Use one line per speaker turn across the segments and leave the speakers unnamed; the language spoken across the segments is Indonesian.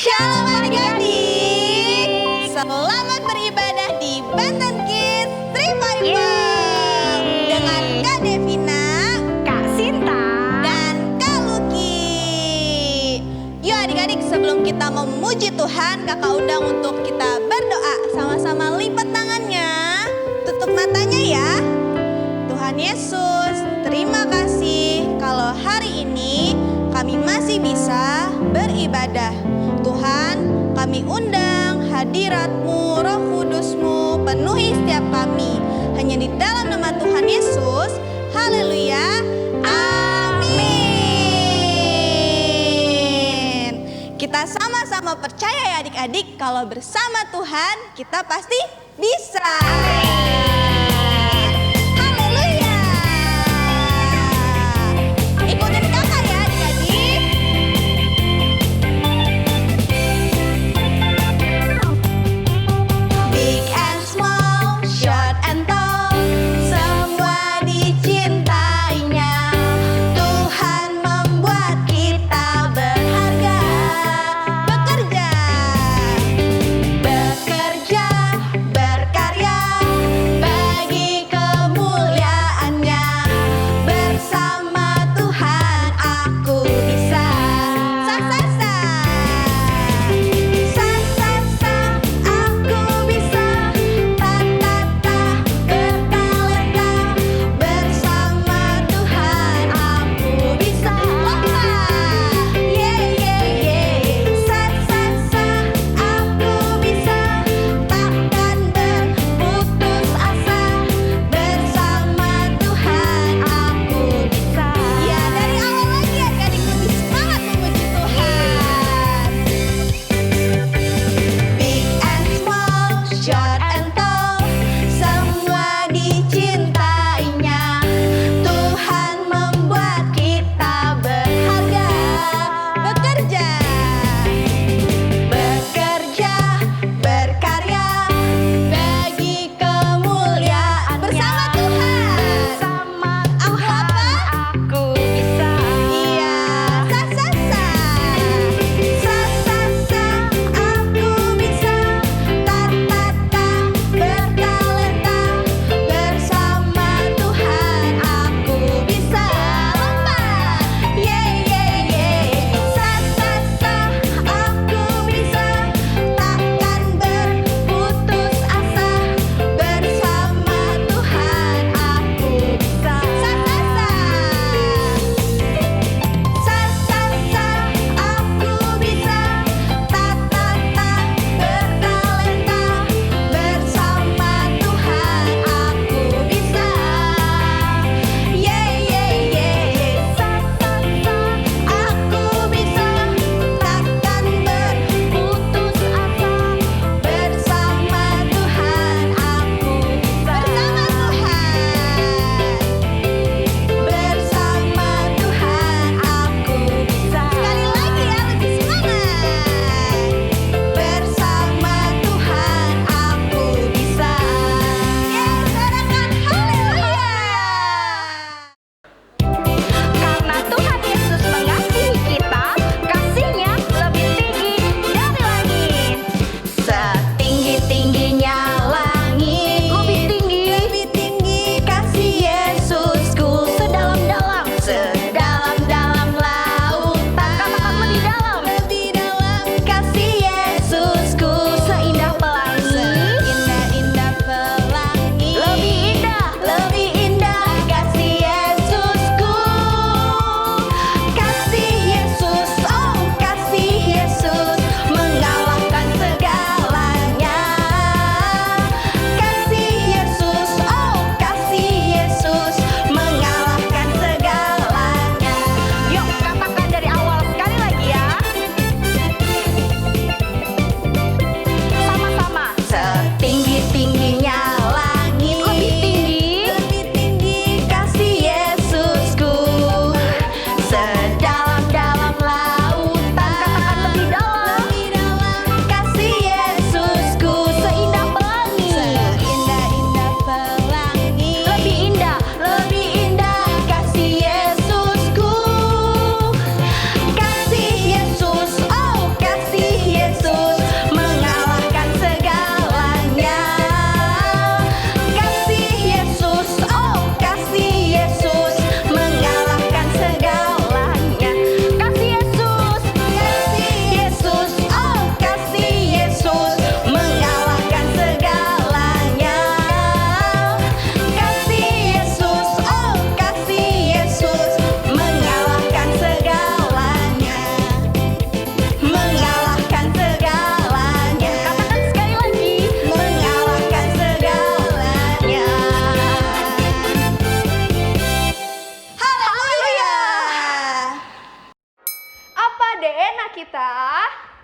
Shalom adik-adik, selamat beribadah di Banten Kids Revival dengan Kak Devina,
Kak Sinta,
dan Kak Lucky. Yuk adik-adik, sebelum kita memuji Tuhan, kakak undang untuk kita berdoa. Sama-sama lipat tangannya, tutup matanya ya. Tuhan Yesus, terima kasih kalau hari ini kami masih bisa beribadah. Tuhan, kami undang hadirat-Mu, Roh Kudus-Mu, penuhi setiap kami. Hanya di dalam nama Tuhan Yesus, haleluya, amin. Kita sama-sama percaya ya adik-adik, kalau bersama Tuhan kita pasti bisa. Haleluya. Ikutin kakak ya adik-adik. Big and small, short and tall, semua dicintainya. Tuhan membuat kita berharga. Bekerja, berkarya,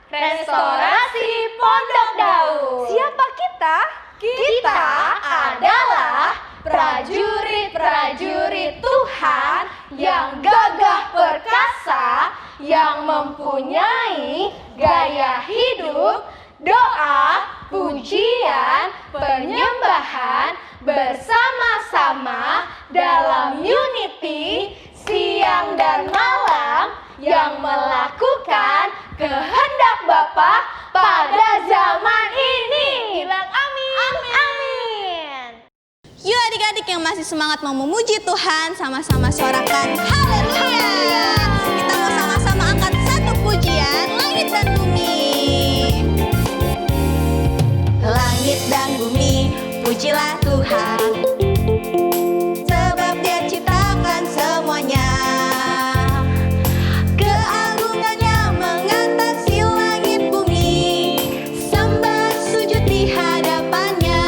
Restorasi Pondok Daun.
Siapa kita?
Kita adalah prajurit-prajurit Tuhan yang gagah perkasa, yang mempunyai gaya hidup, doa, pujian, penyembahan bersama-sama dalam unity siang dan malam, yang melakukan kehendak Bapa pada zaman ini. Bilang amin. Amin.
Yuk adik-adik yang masih semangat mau memuji Tuhan, sama-sama suarakan haleluya. Kita mau sama-sama angkat satu pujian, langit dan bumi. Langit dan bumi, pujilah Tuhan, sebab Dia ciptakan semuanya. Keagungannya mengatasi langit bumi, sembah sujud di hadapannya.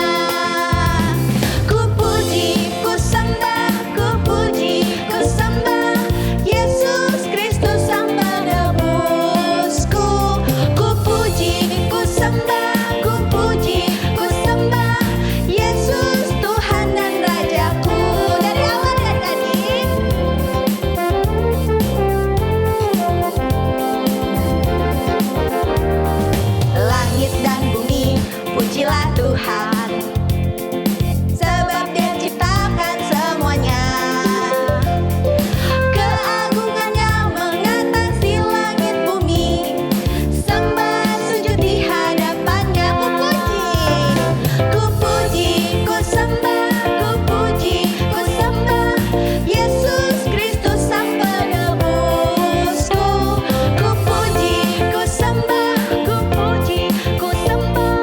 Ku puji, ku sembah, ku puji, ku sembah Yesus Kristus Sang Penebusku. Ku puji, ku sembah, ku puji, ku sembah Yesus Tuhan dan Rajaku. Dari awal ya adik. Langit dan bumi, pujilah Tuhan, sebab Dia ciptakan semuanya. Keagungannya mengatasi langit bumi, sembah sujud di hadapannya. Ku puji, ku sembah, ku puji, ku sembah Yesus Kristus Sang Penebusku. Ku puji, ku sembah, ku puji, ku sembah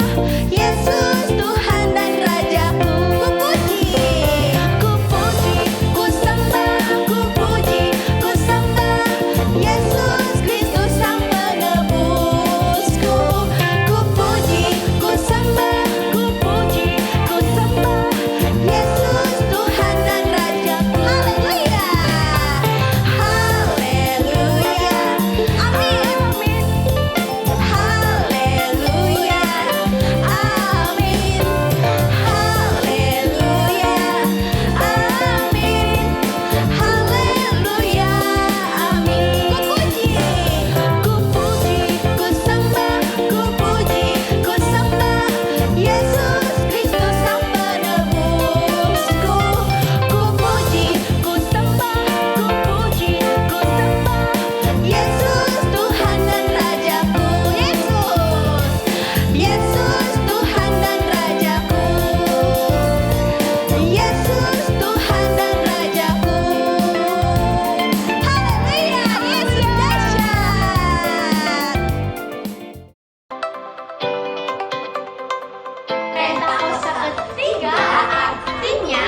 Yesus Tuhan dan Rajaku. Ku puji, ku sembah, ku puji, ku sembah Yesus Kristus Sang Penebusku. Ku puji, ku sembah, ku puji, ku sembah Yesus Tuhan dan Rajaku. Haleluya. Haleluya. Amin. Haleluya. Amin. Haleluya. Amin. Haleluya. Amin. Ku puji, ku sembah, ku puji, ku sembah Yesus Kristus Sang Penebusku. Ku puji, ku sembah, ku puji, ku sembah Yesus Tuhan dan Rajaku. Yesus Tuhan dan Rajaku. Yesus Tuhan dan Rajaku. Haleluya. Yesus dahsyat.
Pentakosta ketiga artinya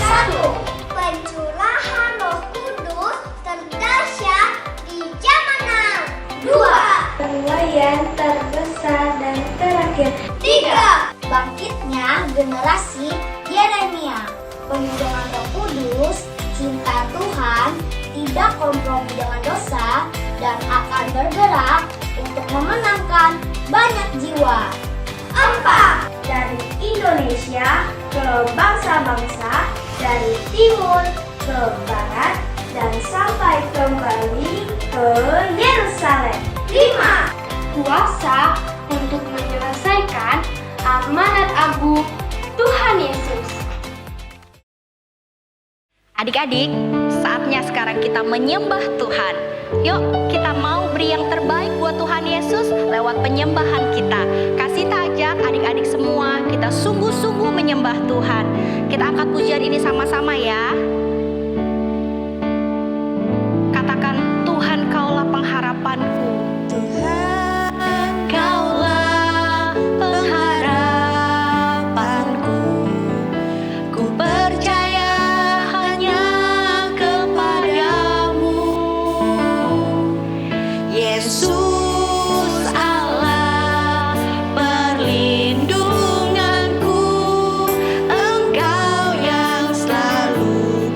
1.
Pencurahan Roh Kudus terdahsyat di zaman now. 2.
Penuaian terbesar dan terakhir.
3. Bangkitnya generasi Yeremia. Penyumbang Roh Kudus, cinta Tuhan, tidak kompromi dengan dosa, dan akan bergerak untuk memenangkan banyak jiwa. 4.
Dari Indonesia ke bangsa-bangsa, dari timur ke barat, dan sampai kembali ke Yerusalem.
5.
Kuasa untuk menyelesaikan amanat agung Tuhan Yesus.
Adik-adik, saatnya sekarang kita menyembah Tuhan. Yuk, kita mau beri yang terbaik buat Tuhan Yesus lewat penyembahan kita. Kasih tajak adik-adik semua, kita sungguh-sungguh menyembah Tuhan. Kita angkat pujian ini sama-sama ya. Katakan, Tuhan Kaulah pengharapanku.
Tuhan, Kaulah pengharapanku. Ku percaya hanya kepadamu, Yesus Allah perlindunganku. Engkau yang selalu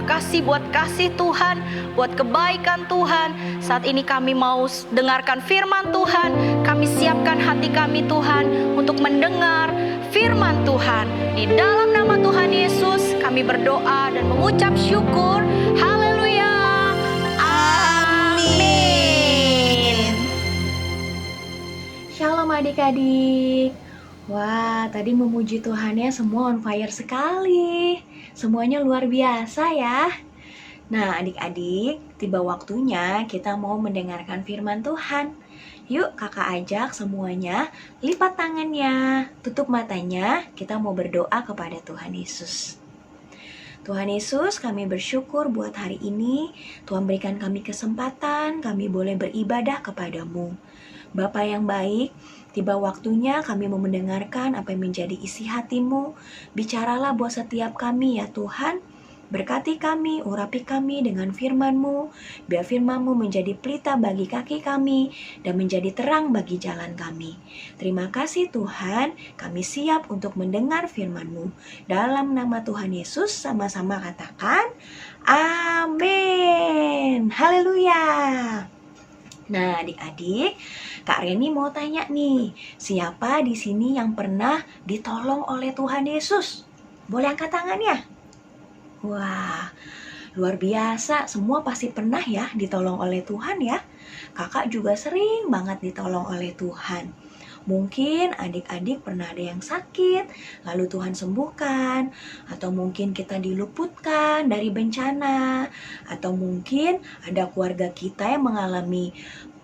kasih buat kasih Tuhan, buat kebaikan Tuhan. Saat ini kami mau dengarkan firman Tuhan. Kami siapkan hati kami Tuhan untuk mendengar firman Tuhan. Di dalam nama Tuhan Yesus kami berdoa dan mengucap syukur. Haleluya. Amin.
Shalom adik-adik. Wah, tadi memuji Tuhan ya, semua on fire sekali. Semuanya luar biasa ya. Nah adik-adik, tiba waktunya kita mau mendengarkan firman Tuhan. Yuk kakak ajak semuanya lipat tangannya, tutup matanya, kita mau berdoa kepada Tuhan Yesus. Tuhan Yesus, kami bersyukur buat hari ini. Tuhan berikan kami kesempatan, kami boleh beribadah kepadamu. Bapa yang baik, tiba waktunya kami mau mendengarkan apa yang menjadi isi hatimu. Bicaralah buat setiap kami ya Tuhan. Berkati kami, urapi kami dengan firman-Mu. Biar firman-Mu menjadi pelita bagi kaki kami dan menjadi terang bagi jalan kami. Terima kasih Tuhan, kami siap untuk mendengar firman-Mu. Dalam nama Tuhan Yesus sama-sama katakan, amin. Haleluya. Nah adik-adik, Kak Reni mau tanya nih, siapa di sini yang pernah ditolong oleh Tuhan Yesus? Boleh angkat tangannya? Wah, luar biasa, semua pasti pernah ya ditolong oleh Tuhan ya. Kakak juga sering banget ditolong oleh Tuhan. Mungkin adik-adik pernah ada yang sakit, lalu Tuhan sembuhkan. Atau mungkin kita diluputkan dari bencana. Atau mungkin ada keluarga kita yang mengalami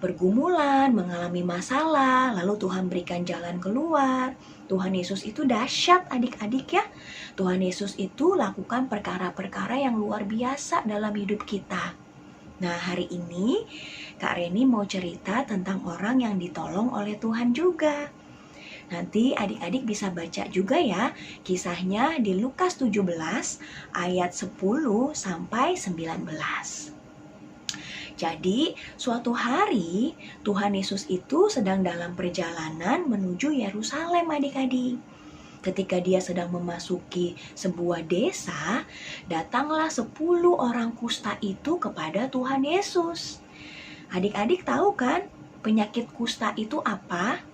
pergumulan, mengalami masalah, lalu Tuhan berikan jalan keluar. Tuhan Yesus itu dahsyat adik-adik ya. Tuhan Yesus itu lakukan perkara-perkara yang luar biasa dalam hidup kita. Nah hari ini Kak Reni mau cerita tentang orang yang ditolong oleh Tuhan juga. Nanti adik-adik bisa baca juga ya kisahnya di Lukas 17 ayat 10 sampai 19. Jadi suatu hari Tuhan Yesus itu sedang dalam perjalanan menuju Yerusalem adik-adik. Ketika dia sedang memasuki sebuah desa, datanglah 10 orang kusta itu kepada Tuhan Yesus. Adik-adik tahu kan penyakit kusta itu apa?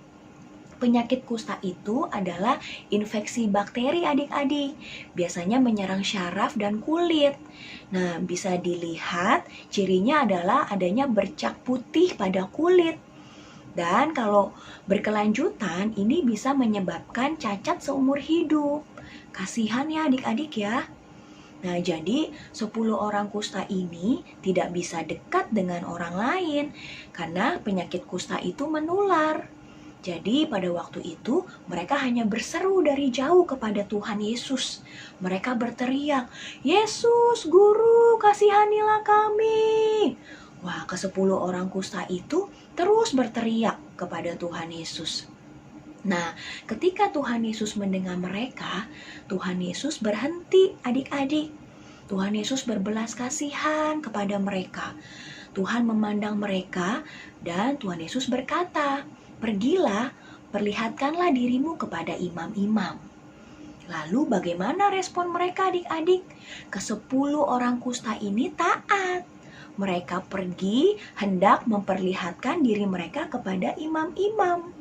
Penyakit kusta itu adalah infeksi bakteri adik-adik. Biasanya menyerang syaraf dan kulit. Nah, bisa dilihat cirinya adalah adanya bercak putih pada kulit. Dan kalau berkelanjutan ini bisa menyebabkan cacat seumur hidup. Kasihan ya adik-adik ya. Nah jadi 10 orang kusta ini tidak bisa dekat dengan orang lain karena penyakit kusta itu menular. Jadi pada waktu itu mereka hanya berseru dari jauh kepada Tuhan Yesus. Mereka berteriak, "Yesus, Guru, kasihanilah kami." Wah, ke-10 orang kusta itu terus berteriak kepada Tuhan Yesus. Nah, ketika Tuhan Yesus mendengar mereka, Tuhan Yesus berhenti adik-adik. Tuhan Yesus berbelas kasihan kepada mereka. Tuhan memandang mereka dan Tuhan Yesus berkata, "Pergilah, perlihatkanlah dirimu kepada imam-imam." Lalu bagaimana respon mereka adik-adik? Ke-10 orang kusta ini taat. Mereka pergi hendak memperlihatkan diri mereka kepada imam-imam.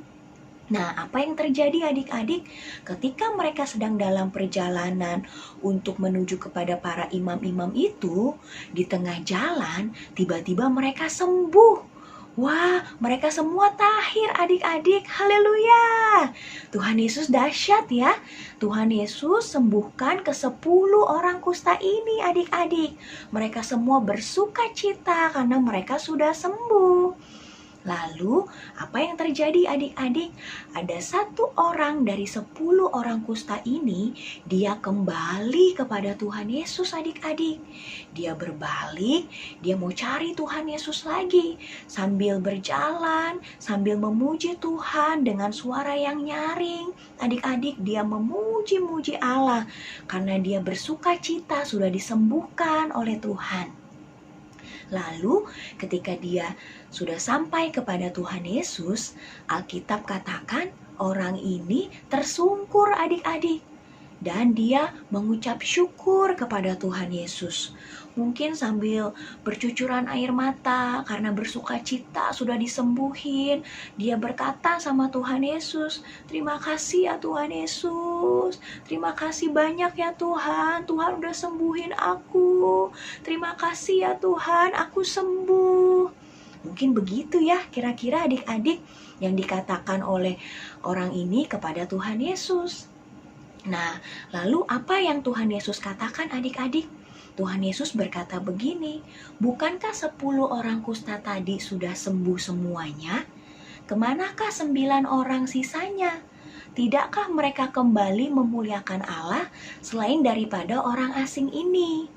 Nah, apa yang terjadi adik-adik? Ketika mereka sedang dalam perjalanan untuk menuju kepada para imam-imam itu, di tengah jalan tiba-tiba mereka sembuh. Wah, mereka semua tahir adik-adik. Haleluya. Tuhan Yesus dahsyat ya. Tuhan Yesus sembuhkan ke-10 orang kusta ini adik-adik. Mereka semua bersuka cita karena mereka sudah sembuh. Lalu, apa yang terjadi adik-adik? Ada 1 orang dari 10 orang kusta ini, dia kembali kepada Tuhan Yesus adik-adik. Dia berbalik, dia mau cari Tuhan Yesus lagi. Sambil berjalan, sambil memuji Tuhan dengan suara yang nyaring. Adik-adik, dia memuji-muji Allah karena dia bersuka cita sudah disembuhkan oleh Tuhan. Lalu ketika dia sudah sampai kepada Tuhan Yesus, Alkitab katakan orang ini tersungkur adik-adik. dan dia mengucap syukur kepada Tuhan Yesus. Mungkin sambil bercucuran air mata karena bersuka cita sudah disembuhin. Dia berkata sama Tuhan Yesus, "Terima kasih ya Tuhan Yesus. Terima kasih banyak ya Tuhan. Tuhan udah sembuhin aku. Terima kasih ya Tuhan, aku sembuh." Mungkin begitu ya kira-kira adik-adik yang dikatakan oleh orang ini kepada Tuhan Yesus. Nah, lalu apa yang Tuhan Yesus katakan adik-adik? Tuhan Yesus berkata begini, "Bukankah 10 orang kusta tadi sudah sembuh semuanya? Kemanakah 9 orang sisanya? Tidakkah mereka kembali memuliakan Allah selain daripada orang asing ini?"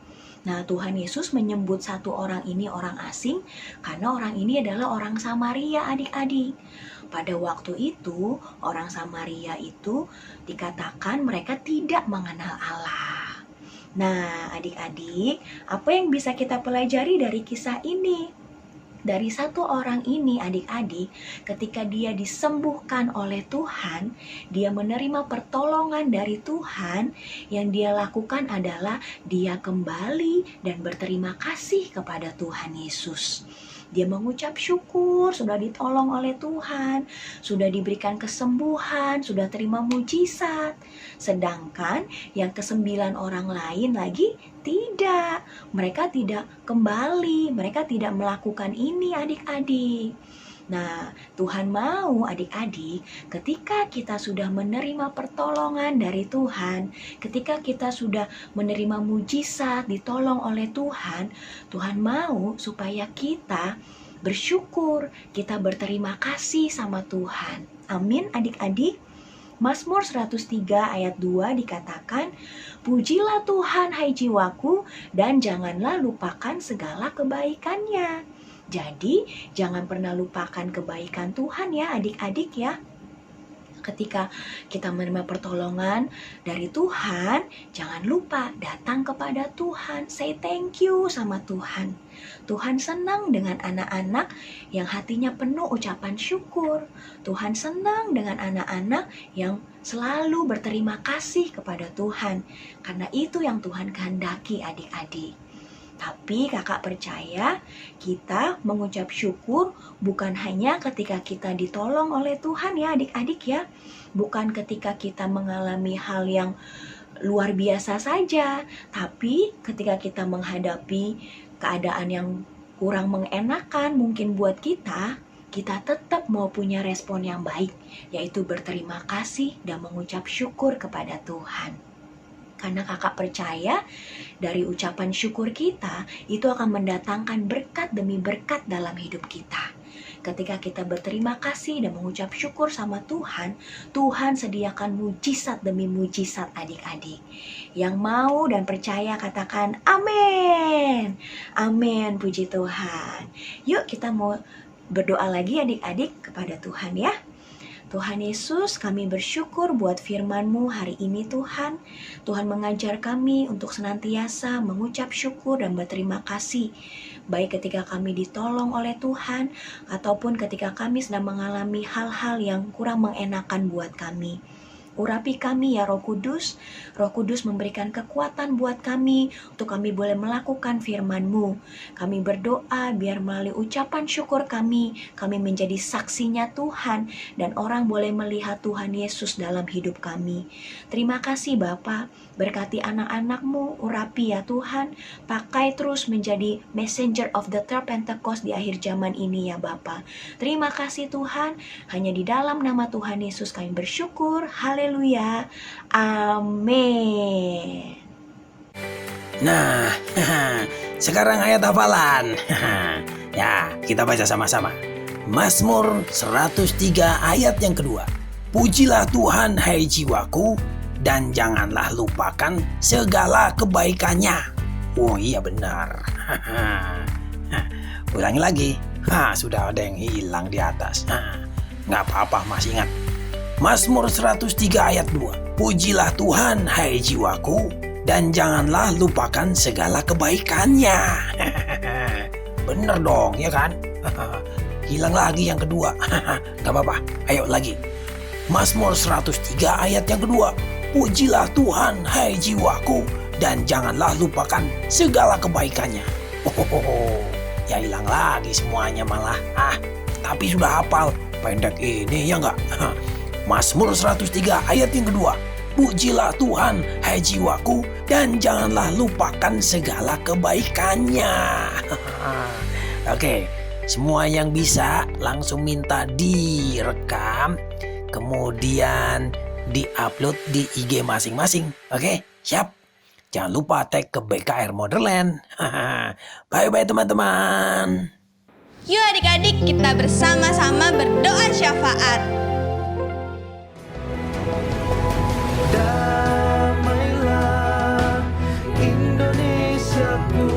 Nah, Tuhan Yesus menyebut satu orang ini orang asing karena orang ini adalah orang Samaria adik-adik. Pada waktu itu, orang Samaria itu dikatakan mereka tidak mengenal Allah. Nah, adik-adik, apa yang bisa kita pelajari dari kisah ini? Dari satu orang ini, adik-adik, ketika dia disembuhkan oleh Tuhan, dia menerima pertolongan dari Tuhan. Yang dia lakukan adalah dia kembali dan berterima kasih kepada Tuhan Yesus. Dia mengucap syukur, sudah ditolong oleh Tuhan, sudah diberikan kesembuhan, sudah terima mujizat. Sedangkan yang ke-9 orang lain lagi tidak. Mereka tidak kembali, mereka tidak melakukan ini adik-adik. Nah, Tuhan mau adik-adik ketika kita sudah menerima pertolongan dari Tuhan, ketika kita sudah menerima mujizat, ditolong oleh Tuhan, Tuhan mau supaya kita bersyukur, kita berterima kasih sama Tuhan. Amin adik-adik. Mazmur 103 ayat 2 dikatakan, "Pujilah Tuhan hai jiwaku dan janganlah lupakan segala kebaikannya." Jadi, jangan pernah lupakan kebaikan Tuhan ya adik-adik ya. Ketika kita menerima pertolongan dari Tuhan, jangan lupa datang kepada Tuhan. Say thank you sama Tuhan. Tuhan senang dengan anak-anak yang hatinya penuh ucapan syukur. Tuhan senang dengan anak-anak yang selalu berterima kasih kepada Tuhan. Karena itu yang Tuhan kehendaki adik-adik. Tapi kakak percaya kita mengucap syukur bukan hanya ketika kita ditolong oleh Tuhan ya adik-adik ya. Bukan ketika kita mengalami hal yang luar biasa saja. Tapi ketika kita menghadapi keadaan yang kurang mengenakan mungkin buat kita tetap mau punya respon yang baik. Yaitu berterima kasih dan mengucap syukur kepada Tuhan. Karena kakak percaya dari ucapan syukur kita itu akan mendatangkan berkat demi berkat dalam hidup kita. Ketika kita berterima kasih dan mengucap syukur sama Tuhan, Tuhan sediakan mujizat demi mujizat adik-adik. Yang mau dan percaya katakan amin. Amin, puji Tuhan. Yuk kita mau berdoa lagi adik-adik kepada Tuhan ya. Tuhan Yesus, kami bersyukur buat firman-Mu hari ini Tuhan. Tuhan mengajar kami untuk senantiasa mengucap syukur dan berterima kasih. Baik ketika kami ditolong oleh Tuhan, ataupun ketika kami sedang mengalami hal-hal yang kurang mengenakan buat kami. Urapi kami ya Roh Kudus. Roh Kudus memberikan kekuatan buat kami untuk kami boleh melakukan firman-Mu. Kami berdoa biar melalui ucapan syukur kami menjadi saksinya Tuhan dan orang boleh melihat Tuhan Yesus dalam hidup kami. Terima kasih Bapa, berkati anak-anak-Mu, urapi ya Tuhan, pakai terus menjadi messenger of the third Pentecost di akhir zaman ini ya Bapa. Terima kasih Tuhan, hanya di dalam nama Tuhan Yesus kami bersyukur. Haleluya. Amin.
Nah, sekarang ayat hafalan. Ya, kita baca sama-sama. Mazmur 103 ayat yang kedua. Pujilah Tuhan hai jiwaku dan janganlah lupakan segala kebaikannya. Oh iya benar. Ulangi lagi. Sudah ada yang hilang di atas. Nggak apa-apa, masih ingat. Mazmur 103 ayat 2. Pujilah Tuhan hai jiwaku dan janganlah lupakan segala kebaikannya. Bener dong, ya kan? Hilang lagi yang kedua. Gak apa-apa, ayo lagi. Mazmur 103 ayat yang kedua. Pujilah Tuhan, hai jiwaku, dan janganlah lupakan segala kebaikannya. Ya hilang lagi semuanya malah. Tapi sudah hafal. Pendek ini ya enggak? Mazmur 103 ayat yang kedua. Pujilah Tuhan, hai jiwaku, dan janganlah lupakan segala kebaikannya. Oke, semua yang bisa langsung minta direkam, kemudian di-upload di IG masing-masing. Oke, siap? Jangan lupa tag ke BKR Motherland. Bye-bye teman-teman.
Yuk adik-adik, kita bersama-sama berdoa syafaat.
Damailah Indonesiaku.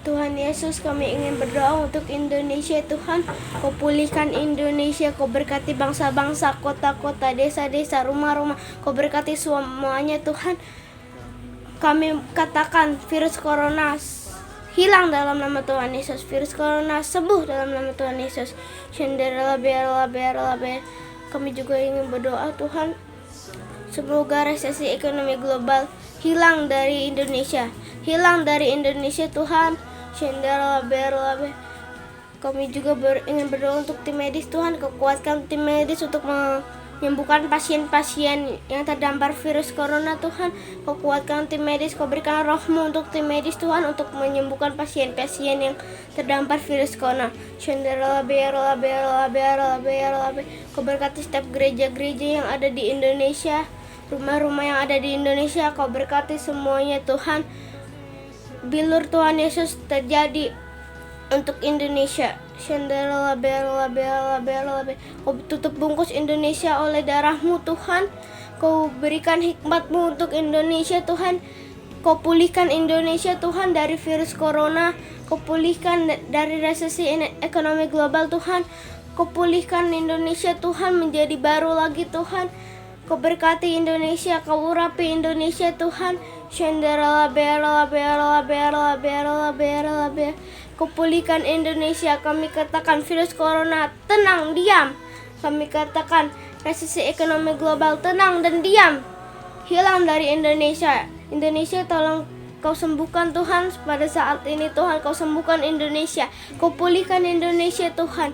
Tuhan Yesus, kami ingin berdoa untuk Indonesia. Tuhan, Kau pulihkan Indonesia, Kau berkati bangsa-bangsa, kota-kota, desa-desa, rumah-rumah, Kau berkati semuanya. Tuhan, kami katakan virus corona hilang dalam nama Tuhan Yesus, virus corona sembuh dalam nama Tuhan Yesus. Kami juga ingin berdoa, Tuhan, semoga resesi ekonomi global hilang dari Indonesia, Tuhan. Kami juga ingin berdoa untuk tim medis, Tuhan. Kau kuatkan tim medis untuk menyembuhkan pasien-pasien yang terdampar virus corona, Tuhan. Kau kuatkan tim medis, Kau berikan roh-Mu untuk tim medis, Tuhan, untuk menyembuhkan pasien-pasien yang terdampar virus corona. Kau berkati setiap gereja-gereja yang ada di Indonesia, rumah-rumah yang ada di Indonesia. Kau berkati semuanya, Tuhan. Bilur Tuhan Yesus terjadi untuk Indonesia. Kau tutup bungkus Indonesia oleh darah-Mu, Tuhan. Kau berikan hikmat-Mu untuk Indonesia, Tuhan. Kau pulihkan Indonesia, Tuhan, dari virus corona. Kau pulihkan dari resesi ekonomi global, Tuhan. Kau pulihkan Indonesia, Tuhan, menjadi baru lagi, Tuhan. Kau berkati Indonesia, Kau urapi Indonesia, Tuhan. Kau pulihkan Indonesia. Kami katakan virus corona tenang, diam. Kami katakan resesi ekonomi global tenang dan diam, hilang dari Indonesia. Indonesia, tolong Kau sembuhkan, Tuhan, pada saat ini, Tuhan. Kau sembuhkan Indonesia. Kau pulihkan Indonesia, Tuhan.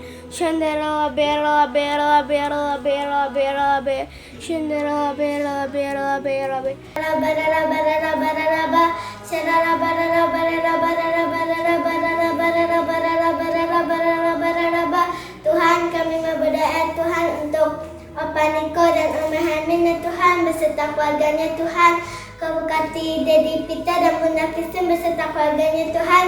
Tuhan, kami berdoa, Tuhan, untuk Opa Niko dan Oma Hermina, Tuhan, beserta keluarganya, Tuhan. Kau berkati Dedi Pita dan Bunda Kristen beserta keluarganya, Tuhan.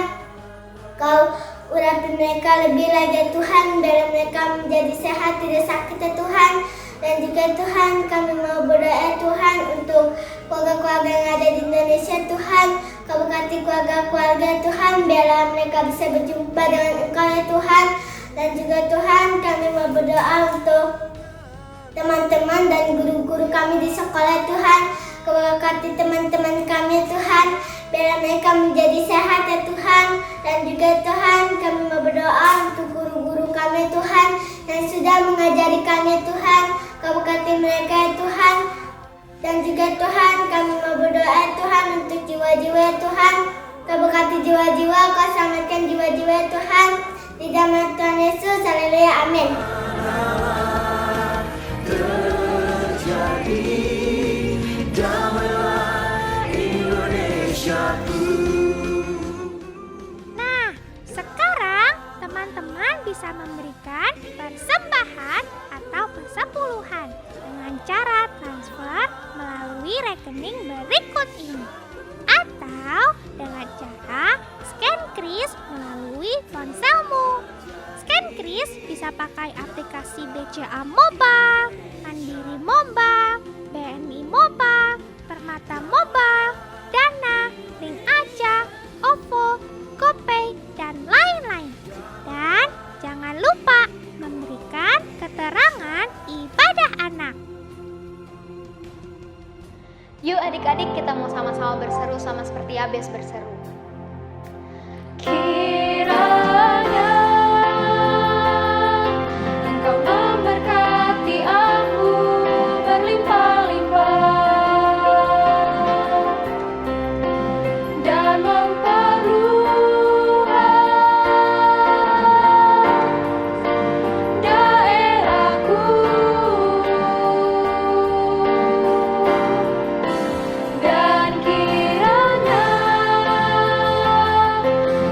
Kau urapi mereka lebih lagi, Tuhan, biar mereka menjadi sehat, tidak sakit, Tuhan. Dan juga, Tuhan, kami mau berdoa, Tuhan, untuk keluarga-keluarga yang ada di Indonesia, Tuhan. Kau berkati keluarga-keluarga, Tuhan, biarlah mereka bisa berjumpa dengan Engkau, ya Tuhan. Dan juga, Tuhan, kami mau berdoa untuk teman-teman dan guru-guru kami di sekolah, Tuhan. Kau berkati teman-teman kami, Tuhan, biar mereka menjadi sehat, ya Tuhan. Dan juga, Tuhan, kami mau berdoa untuk guru-guru kami, Tuhan, yang sudah mengajari kami, Tuhan. Kau berkati mereka, ya Tuhan. Dan juga, Tuhan, kami mau berdoa, Tuhan, untuk jiwa-jiwa, Tuhan. Kau berkati jiwa-jiwa, Kau selamatkan jiwa-jiwa, Tuhan. Di nama Tuhan Yesus, haleluya, amin.
Nah, sekarang teman-teman bisa memberikan persembahan atau persepuluhan dengan cara transfer melalui rekening berikut ini. Atau dengan cara scan kris melalui ponselmu. Scan kris bisa pakai aplikasi BCA Mobile, Mandiri Mobile, BNI Mobile, Permata Mobile, Dana, Link Aja, OVO, GoPay, dan lain-lain. Dan jangan lupa memberikan keterangan ibadah anak.
Yuk adik-adik kita mau sama-sama berseru sama seperti Yabes berseru. Kiranya Engkau memberkati aku berlimpah-limpah dan memperluas daerahku, dan kiranya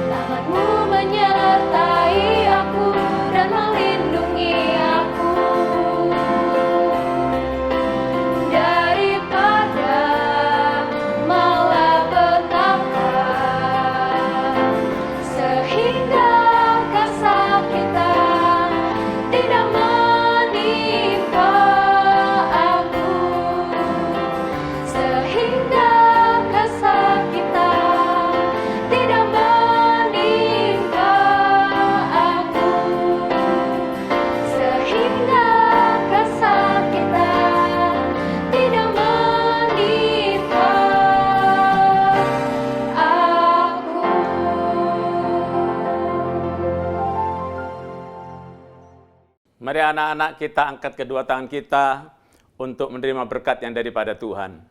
tangan-Mu menyertai aku dan melindungi aku daripada malapetaka, sehingga kesakitan tidak menimpa aku, sehingga kesakitan tidak menimpa aku, sehingga kesakitan tidak menimpa aku.
Mari anak-anak kita angkat kedua tangan kita untuk menerima berkat yang daripada Tuhan.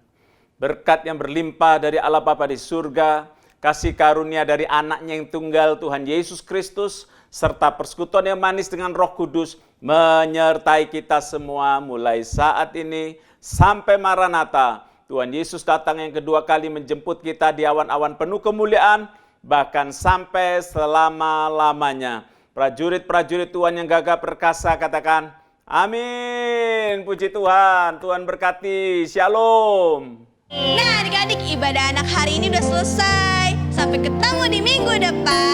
Berkat yang berlimpah dari Allah Bapa di surga, kasih karunia dari anaknya yang tunggal Tuhan Yesus Kristus, serta persekutuan yang manis dengan Roh Kudus menyertai kita semua mulai saat ini sampai Maranatha. Tuhan Yesus datang yang kedua kali menjemput kita di awan-awan penuh kemuliaan, bahkan sampai selama-lamanya. Prajurit-prajurit Tuhan yang gagah perkasa katakan, amin. Puji Tuhan, Tuhan berkati. Shalom.
Nah adik-adik, ibadah anak hari ini udah selesai. Sampai ketemu di minggu depan.